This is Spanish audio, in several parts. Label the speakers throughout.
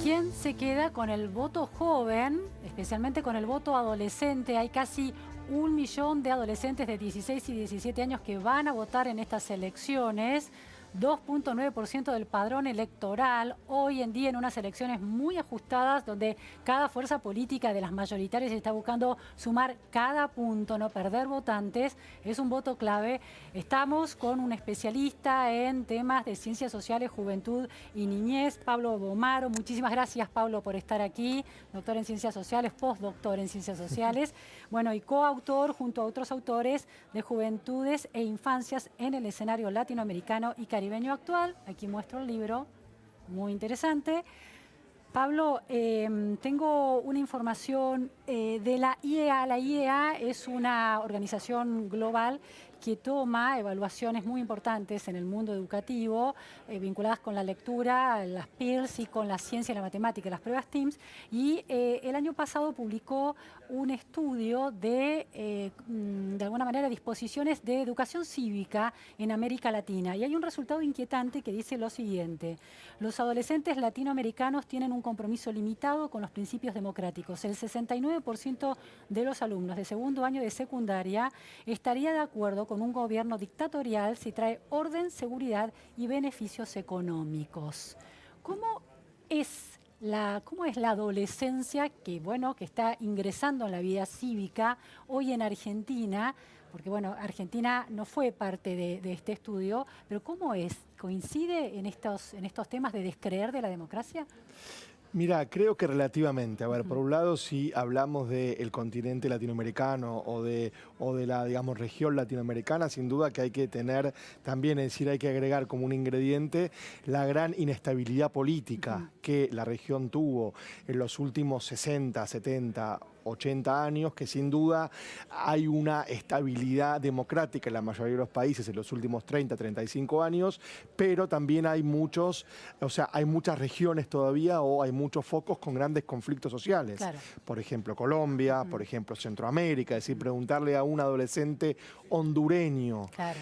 Speaker 1: ¿Quién se queda con el voto joven, especialmente con el voto adolescente? Hay casi 1 millón de adolescentes de 16 y 17 años que van a votar en estas elecciones. 2.9% del padrón electoral, hoy en día en unas elecciones muy ajustadas donde cada fuerza política de las mayoritarias está buscando sumar cada punto, no perder votantes, es un voto clave. Estamos con un especialista en temas de ciencias sociales, juventud y niñez, Pablo Bomaro. Muchísimas gracias, Pablo, por estar aquí, doctor en ciencias sociales, postdoctor en ciencias sociales, bueno, y coautor junto a otros autores de Juventudes e Infancias en el escenario latinoamericano y caribeño actual. Aquí muestro el libro, muy interesante. Pablo, tengo una información de la IEA. La IEA es una organización global que toma evaluaciones muy importantes en el mundo educativo, vinculadas con la lectura, las PIRLS y con la ciencia y la matemática, las pruebas TIMSS. Y el año pasado publicó un estudio de alguna manera, disposiciones de educación cívica en América Latina. Y hay un resultado inquietante que dice lo siguiente: los adolescentes latinoamericanos tienen un compromiso limitado con los principios democráticos. El 69% de los alumnos de segundo año de secundaria estaría de acuerdo con un gobierno dictatorial si trae orden, seguridad y beneficios económicos. ¿Cómo es la adolescencia que está ingresando en la vida cívica hoy en Argentina? Porque bueno, Argentina no fue parte de este estudio, pero ¿cómo es? ¿Coincide en estos temas de descreer de la democracia?
Speaker 2: Mira, creo que relativamente. A ver, por un lado, si hablamos del continente latinoamericano o de la, digamos, región latinoamericana, sin duda que hay que tener también, es decir, hay que agregar como un ingrediente la gran inestabilidad política que la región tuvo en los últimos 60, 70, 80 años, que sin duda hay una estabilidad democrática en la mayoría de los países en los últimos 30, 35 años, pero también hay hay muchas regiones todavía o hay muchos focos con grandes conflictos sociales. Claro. Por ejemplo, Colombia, por ejemplo, Centroamérica. Es decir, preguntarle a un adolescente hondureño, claro,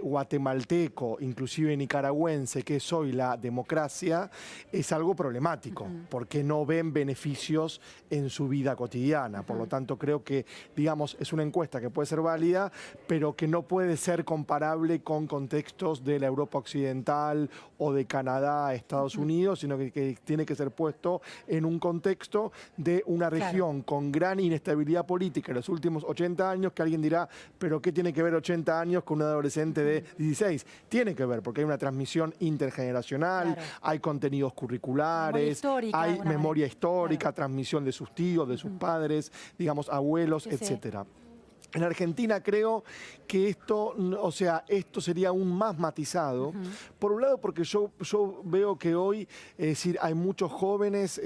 Speaker 2: guatemalteco, inclusive nicaragüense, qué es hoy la democracia, es algo problemático, porque no ven beneficios en su vida cotidiana. Por lo tanto, creo que, digamos, es una encuesta que puede ser válida, pero que no puede ser comparable con contextos de la Europa occidental o de Canadá, Estados Unidos, sino que tiene que ser puesto en un contexto de una región, claro, con gran inestabilidad política en los últimos 80 años, que alguien dirá, pero ¿qué tiene que ver 80 años con un adolescente de 16? Tiene que ver, porque hay una transmisión intergeneracional, claro, hay contenidos curriculares, hay memoria histórica, claro, transmisión de sus tíos, de sus padres, digamos, abuelos, etcétera. En Argentina creo que esto sería aún más matizado. Por un lado, porque yo veo que hoy, es decir, hay muchos jóvenes,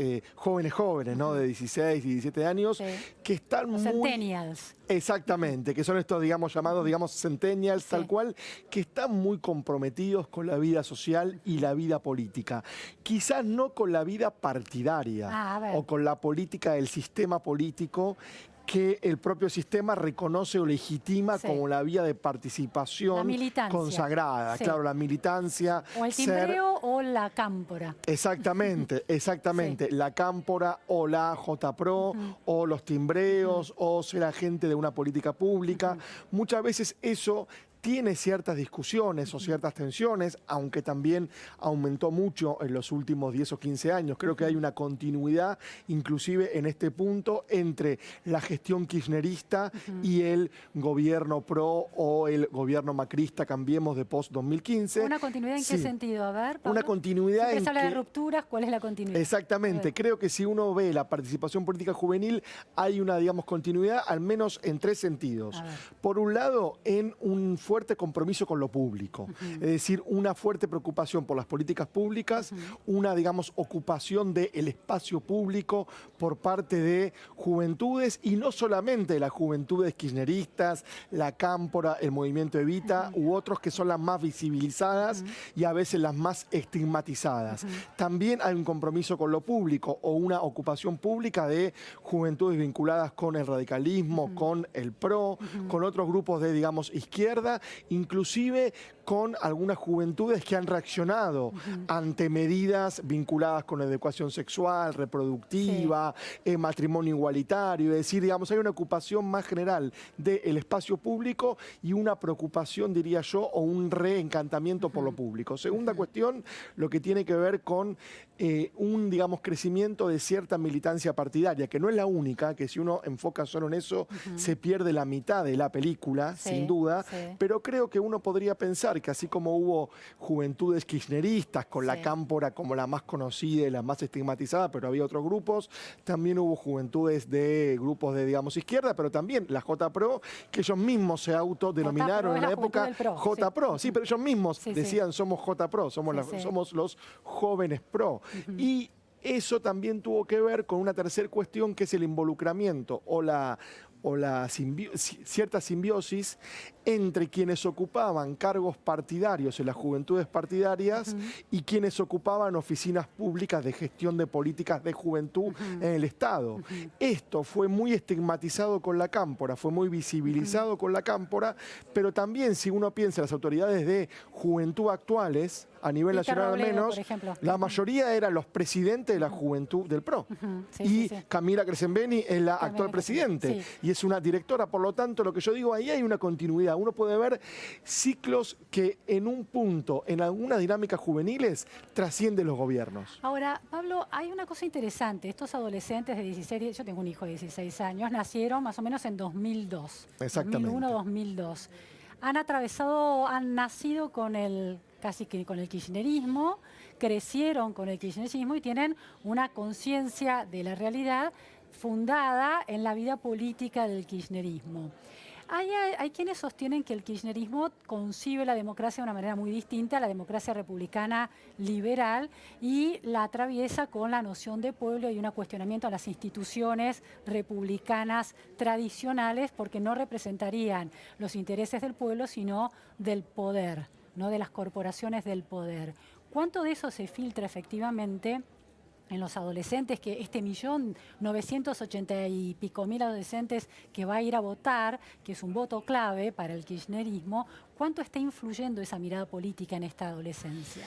Speaker 2: ¿no? De 16, 17 años, que están muy...
Speaker 1: Centennials.
Speaker 2: Exactamente, que son estos, llamados centennials, tal cual, que están muy comprometidos con la vida social y la vida política. Quizás no con la vida partidaria o con la política del sistema político, que el propio sistema reconoce o legitima como la vía de participación consagrada. Claro, la militancia.
Speaker 1: O el timbreo o la cámpora.
Speaker 2: Exactamente, exactamente. La cámpora o la JPRO o los timbreos o ser agente de una política pública. Muchas veces eso tiene ciertas discusiones o ciertas tensiones, aunque también aumentó mucho en los últimos 10 o 15 años. Creo que hay una continuidad, inclusive en este punto, entre la gestión kirchnerista y el gobierno PRO o el gobierno macrista, cambiemos, de post-2015.
Speaker 1: ¿Una continuidad en qué sentido? A ver, Pablo.
Speaker 2: Una continuidad en
Speaker 1: se habla de rupturas, ¿cuál es la continuidad?
Speaker 2: Exactamente. Creo que si uno ve la participación política juvenil, hay una, continuidad, al menos en 3 sentidos. Por un lado, en un fuerte compromiso con lo público, es decir, una fuerte preocupación por las políticas públicas, una, ocupación del espacio público por parte de juventudes, y no solamente de las juventudes kirchneristas, la cámpora, el movimiento Evita, u otros que son las más visibilizadas y a veces las más estigmatizadas. También hay un compromiso con lo público o una ocupación pública de juventudes vinculadas con el radicalismo, con el PRO, con otros grupos de, izquierda, inclusive con algunas juventudes que han reaccionado ante medidas vinculadas con la educación sexual, reproductiva, matrimonio igualitario. Es decir, digamos, hay una ocupación más general del espacio público y una preocupación, diría yo, o un reencantamiento por lo público. Segunda cuestión, lo que tiene que ver con un, digamos, crecimiento de cierta militancia partidaria, que no es la única, que si uno enfoca solo en eso, se pierde la mitad de la película, sin duda, pero creo que uno podría pensar que así como hubo juventudes kirchneristas, con la Cámpora como la más conocida y la más estigmatizada, pero había otros grupos, también hubo juventudes de grupos de, digamos, izquierda, pero también la JPRO, que ellos mismos se autodenominaron en la época JPRO, sí, pero ellos mismos decían somos JPRO, somos los jóvenes pro. Y eso también tuvo que ver con una tercera cuestión, que es el involucramiento o cierta simbiosis entre quienes ocupaban cargos partidarios en las juventudes partidarias y quienes ocupaban oficinas públicas de gestión de políticas de juventud en el Estado. Esto fue muy estigmatizado con la Cámpora, fue muy visibilizado con la Cámpora, pero también si uno piensa en las autoridades de juventud actuales, a nivel nacional al menos, la mayoría eran los presidentes de la juventud del PRO. Camila Crescenbeni es la actual presidente y es una directora. Por lo tanto, lo que yo digo, ahí hay una continuidad. Uno puede ver ciclos que en un punto, en algunas dinámicas juveniles, trascienden los gobiernos.
Speaker 1: Ahora, Pablo, hay una cosa interesante. Estos adolescentes de 16, yo tengo un hijo de 16 años, nacieron más o menos en 2002.
Speaker 2: Exactamente.
Speaker 1: 2001-2002. Han nacido casi que con el kirchnerismo, crecieron con el kirchnerismo y tienen una conciencia de la realidad fundada en la vida política del kirchnerismo. Hay quienes sostienen que el kirchnerismo concibe la democracia de una manera muy distinta a la democracia republicana liberal y la atraviesa con la noción de pueblo y un cuestionamiento a las instituciones republicanas tradicionales, porque no representarían los intereses del pueblo, sino del poder, no de las corporaciones del poder. ¿Cuánto de eso se filtra efectivamente en los adolescentes, que este 1.980.000 y pico adolescentes que va a ir a votar, que es un voto clave para el kirchnerismo, cuánto está influyendo esa mirada política en esta adolescencia?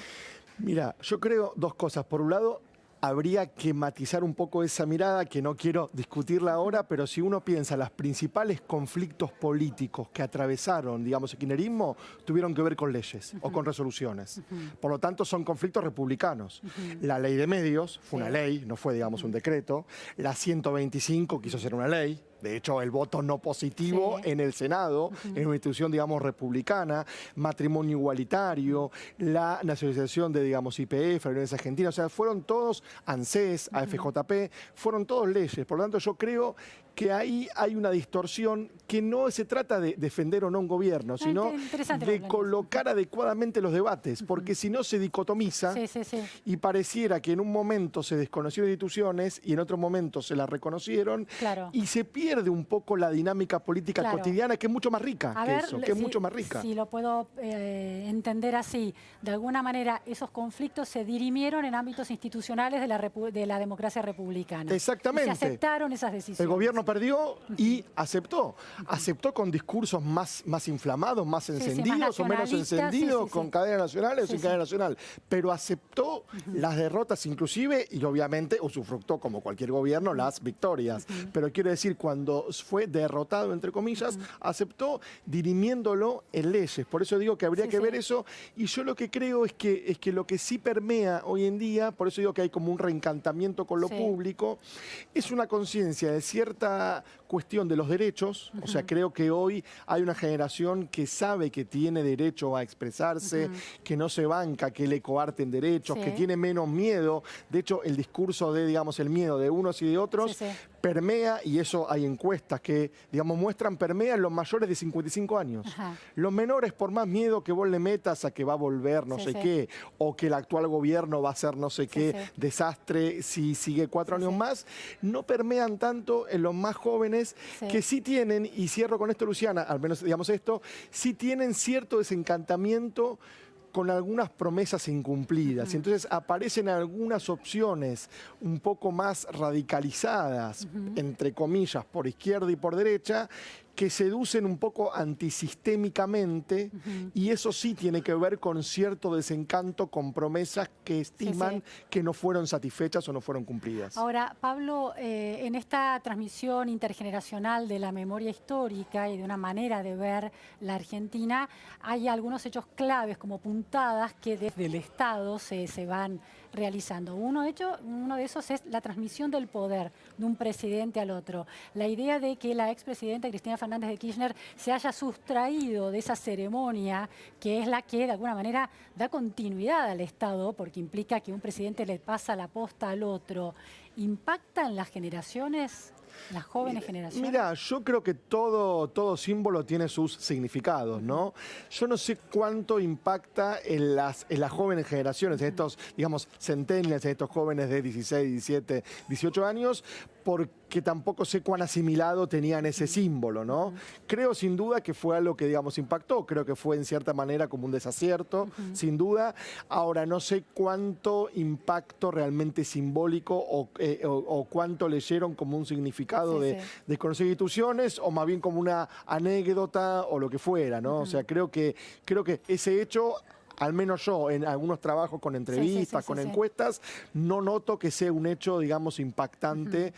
Speaker 2: Mira, yo creo dos cosas. Por un lado, habría que matizar un poco esa mirada, que no quiero discutirla ahora, pero si uno piensa, los principales conflictos políticos que atravesaron, digamos, el kirchnerismo, tuvieron que ver con leyes o con resoluciones. Por lo tanto, son conflictos republicanos. La ley de medios fue una ley, no fue, digamos, un decreto. La 125 quiso ser una ley. De hecho, el voto no positivo en el Senado, en una institución, digamos, republicana, matrimonio igualitario, la nacionalización de, digamos, YPF, la Unión Argentina, o sea, fueron todos, ANSES, AFJP, fueron todos leyes. Por lo tanto, yo creo que ahí hay una distorsión que no se trata de defender o no un gobierno, sino de colocar adecuadamente los debates, porque si no se dicotomiza y pareciera que en un momento se desconocieron instituciones y en otro momento se las reconocieron y se pierde un poco la dinámica política cotidiana, que es mucho más rica es mucho más rica.
Speaker 1: Si lo puedo entender así, de alguna manera esos conflictos se dirimieron en ámbitos institucionales de la democracia republicana.
Speaker 2: Exactamente.
Speaker 1: Y se aceptaron esas decisiones.
Speaker 2: El gobierno perdió y aceptó. Aceptó con discursos más inflamados, más encendidos o menos encendidos, con cadena nacional o sin cadena nacional. Pero aceptó las derrotas inclusive y obviamente usufructó, como cualquier gobierno, las victorias. Pero quiero decir, cuando fue derrotado, entre comillas, aceptó dirimiéndolo en leyes. Por eso digo que habría que ver eso. Y yo lo que creo es que lo que sí permea hoy en día, por eso digo que hay como un reencantamiento con lo público, es una conciencia de cierta cuestión de los derechos. O sea, creo que hoy hay una generación que sabe que tiene derecho a expresarse, que no se banca, que le coarten derechos, que tiene menos miedo. De hecho, el discurso de, digamos, el miedo de unos y de otros permea, y eso hay encuestas que, digamos, muestran, permea en los mayores de 55 años. Los menores, por más miedo que vos le metas a que va a volver no sé qué, o que el actual gobierno va a hacer no sé qué desastre si sigue 4 años más, no permean tanto en los más jóvenes que sí tienen, y cierro con esto, Luciana, al menos digamos esto, sí tienen cierto desencantamiento con algunas promesas incumplidas. Y entonces aparecen algunas opciones un poco más radicalizadas, entre comillas, por izquierda y por derecha, que seducen un poco antisistémicamente y eso sí tiene que ver con cierto desencanto, con promesas que estiman que no fueron satisfechas o no fueron cumplidas.
Speaker 1: Ahora, Pablo, en esta transmisión intergeneracional de la memoria histórica y de una manera de ver la Argentina, hay algunos hechos claves como puntadas que desde el Estado se van realizando. Uno de esos es la transmisión del poder de un presidente al otro. La idea de que la expresidenta Cristina Fernández de Kirchner se haya sustraído de esa ceremonia, que es la que de alguna manera da continuidad al Estado, porque implica que un presidente le pasa la posta al otro, ¿impacta en las generaciones? Las jóvenes generaciones.
Speaker 2: Mira, yo creo que todo símbolo tiene sus significados, ¿no? Yo no sé cuánto impacta en las jóvenes generaciones, en estos, digamos, centennials, en estos jóvenes de 16, 17, 18 años, porque tampoco sé cuán asimilado tenían ese símbolo, ¿no? Creo sin duda que fue algo que, digamos, impactó, creo que fue en cierta manera como un desacierto, sin duda. Ahora, no sé cuánto impacto realmente simbólico o cuánto leyeron como un significado de conocer instituciones o más bien como una anécdota o lo que fuera, ¿no? O sea, creo que ese hecho, al menos yo, en algunos trabajos con entrevistas, con encuestas, no noto que sea un hecho, digamos, impactante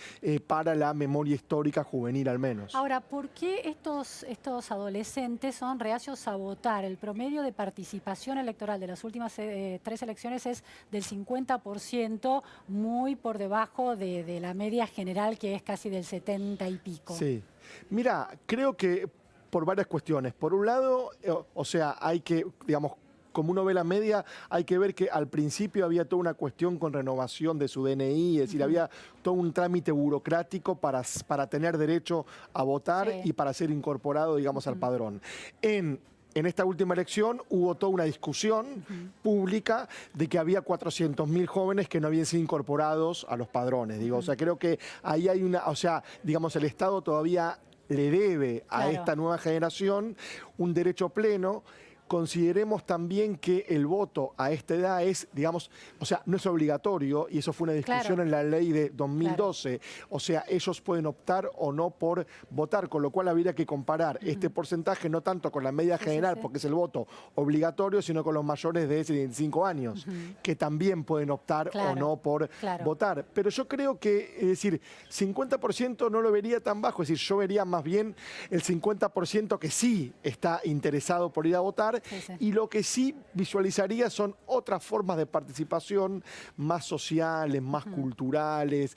Speaker 2: para la memoria histórica juvenil al menos.
Speaker 1: Ahora, ¿por qué estos adolescentes son reacios a votar? El promedio de participación electoral de las últimas 3 elecciones es del 50%, muy por debajo de la media general, que es casi del 70 y pico.
Speaker 2: Sí. Mira, creo que por varias cuestiones. Por un lado, o sea, hay que, digamos, como uno ve la media, hay que ver que al principio había toda una cuestión con renovación de su DNI, es decir, había todo un trámite burocrático para tener derecho a votar y para ser incorporado, digamos, al padrón. En esta última elección hubo toda una discusión pública de que había 400.000 jóvenes que no habían sido incorporados a los padrones. Digo, o sea, creo que ahí hay una, o sea, digamos, el Estado todavía le debe a esta nueva generación un derecho pleno. Consideremos también que el voto a esta edad es, digamos, o sea, no es obligatorio, y eso fue una discusión en la ley de 2012. O sea, ellos pueden optar o no por votar, con lo cual habría que comparar este porcentaje no tanto con la media general, porque es el voto obligatorio, sino con los mayores de 75 años, que también pueden optar o no por votar. Pero yo creo que, es decir, 50% no lo vería tan bajo, es decir, yo vería más bien el 50% que sí está interesado por ir a votar. Y lo que sí visualizaría son otras formas de participación más sociales, más culturales,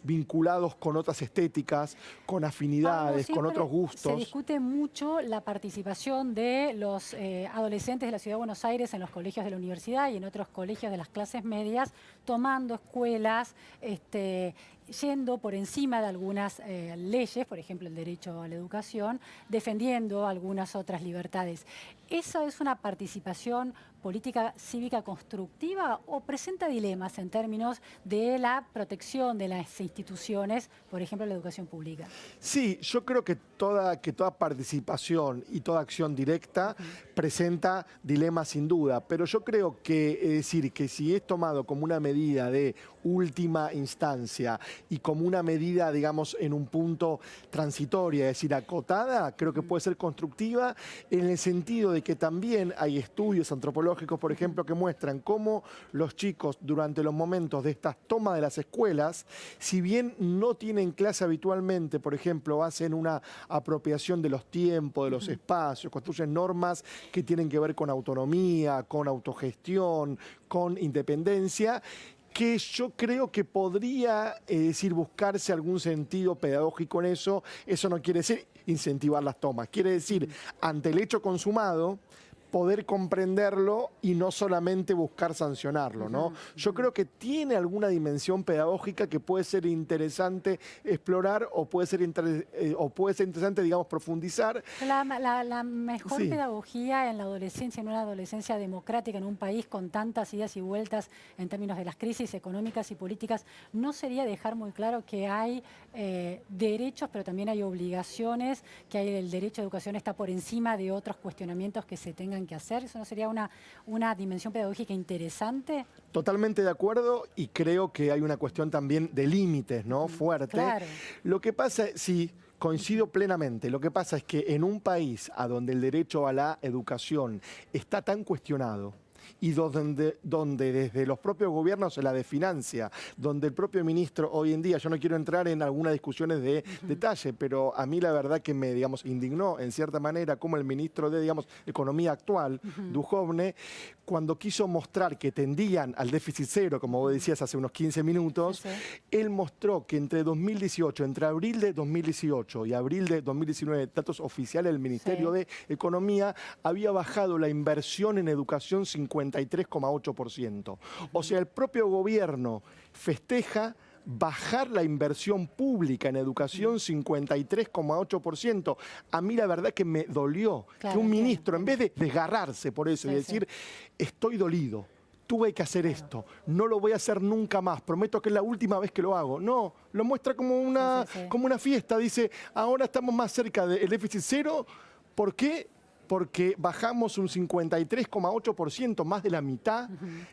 Speaker 2: vinculados con otras estéticas, con afinidades, con otros gustos.
Speaker 1: Se discute mucho la participación de los adolescentes de la Ciudad de Buenos Aires en los colegios de la universidad y en otros colegios de las clases medias, tomando escuelas, yendo por encima de algunas leyes, por ejemplo el derecho a la educación, defendiendo algunas otras libertades. ¿Esa es una participación política cívica constructiva o presenta dilemas en términos de la protección de las instituciones, por ejemplo la educación pública?
Speaker 2: Sí, yo creo que toda participación y toda acción directa presenta dilemas sin duda, pero yo creo que, es decir, que si es tomado como una medida de última instancia y como una medida, digamos, en un punto transitoria, es decir, acotada, creo que puede ser constructiva en el sentido de que también hay estudios antropológicos, por ejemplo, que muestran cómo los chicos durante los momentos de esta toma de las escuelas, si bien no tienen clase habitualmente, por ejemplo, hacen una apropiación de los tiempos, de los espacios, construyen normas que tienen que ver con autonomía, con autogestión, con independencia, que yo creo que podría decir, buscarse algún sentido pedagógico en eso. Eso no quiere decir incentivar las tomas, quiere decir, ante el hecho consumado, poder comprenderlo y no solamente buscar sancionarlo, ¿no? Yo creo que tiene alguna dimensión pedagógica que puede ser interesante explorar o puede ser interesante, digamos, profundizar.
Speaker 1: La mejor pedagogía en la adolescencia, en una adolescencia democrática, en un país con tantas idas y vueltas en términos de las crisis económicas y políticas, ¿no sería dejar muy claro que hay derechos, pero también hay obligaciones, que el derecho a educación está por encima de otros cuestionamientos que se tengan que hacer? ¿Eso no sería una dimensión pedagógica interesante?
Speaker 2: Totalmente de acuerdo, y creo que hay una cuestión también de límites, ¿no? Fuerte.
Speaker 1: Claro.
Speaker 2: Lo que pasa, sí, Coincido plenamente. Lo que pasa es que en un país a donde el derecho a la educación está tan cuestionado, y donde desde los propios gobiernos se la desfinancia, donde el propio ministro hoy en día, yo no quiero entrar en algunas discusiones de detalle, pero a mí la verdad que me, digamos, indignó en cierta manera como el ministro de, digamos, Economía actual, Duhovne, cuando quiso mostrar que tendían al déficit cero, como vos decías hace unos 15 minutos, él mostró que entre 2018, entre abril de 2018 y abril de 2019, datos oficiales del Ministerio de Economía, había bajado la inversión en educación 53,8%. O sea, el propio gobierno festeja bajar la inversión pública en educación 53,8%. A mí la verdad que me dolió que un ministro, en vez de desgarrarse por eso y decir, estoy dolido, tuve que hacer esto, no lo voy a hacer nunca más, prometo que es la última vez que lo hago. No, lo muestra como una fiesta, dice, ahora estamos más cerca del déficit cero. ¿Por qué? Porque bajamos un 53,8%, más de la mitad,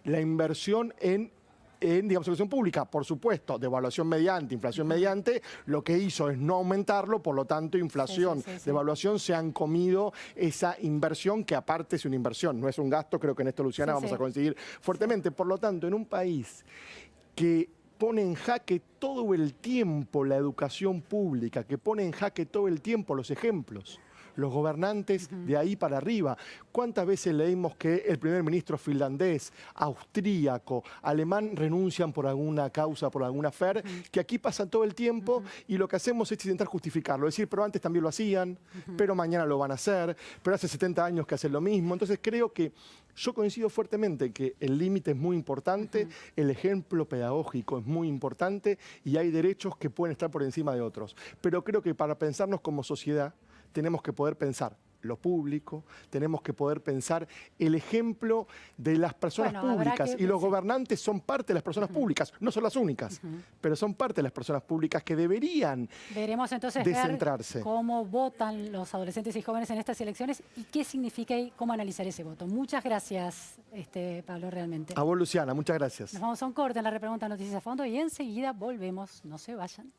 Speaker 2: la inversión en digamos, educación pública. Por supuesto, devaluación mediante, inflación mediante, lo que hizo es no aumentarlo, por lo tanto, inflación, devaluación se han comido esa inversión, que aparte es una inversión, no es un gasto, creo que en esto, Luciana, vamos a coincidir fuertemente. Por lo tanto, en un país que pone en jaque todo el tiempo la educación pública, que pone en jaque todo el tiempo los ejemplos, los gobernantes de ahí para arriba. ¿Cuántas veces leímos que el primer ministro finlandés, austríaco, alemán renuncian por alguna causa, por alguna afer, que aquí pasa todo el tiempo y lo que hacemos es intentar justificarlo, decir, pero antes también lo hacían, pero mañana lo van a hacer, pero hace 70 años que hacen lo mismo. Entonces creo que yo coincido fuertemente que el límite es muy importante, el ejemplo pedagógico es muy importante y hay derechos que pueden estar por encima de otros. Pero creo que para pensarnos como sociedad, tenemos que poder pensar lo público, tenemos que poder pensar el ejemplo de las personas públicas. Y los gobernantes son parte de las personas públicas, no son las únicas, pero son parte de las personas públicas que deberían
Speaker 1: Veremos entonces
Speaker 2: descentrarse.
Speaker 1: Ver cómo votan los adolescentes y jóvenes en estas elecciones y qué significa y cómo analizar ese voto. Muchas gracias, Pablo, realmente.
Speaker 2: A vos, Luciana, muchas gracias.
Speaker 1: Nos vamos a un corte en la repregunta Noticias a Fondo y enseguida volvemos. No se vayan.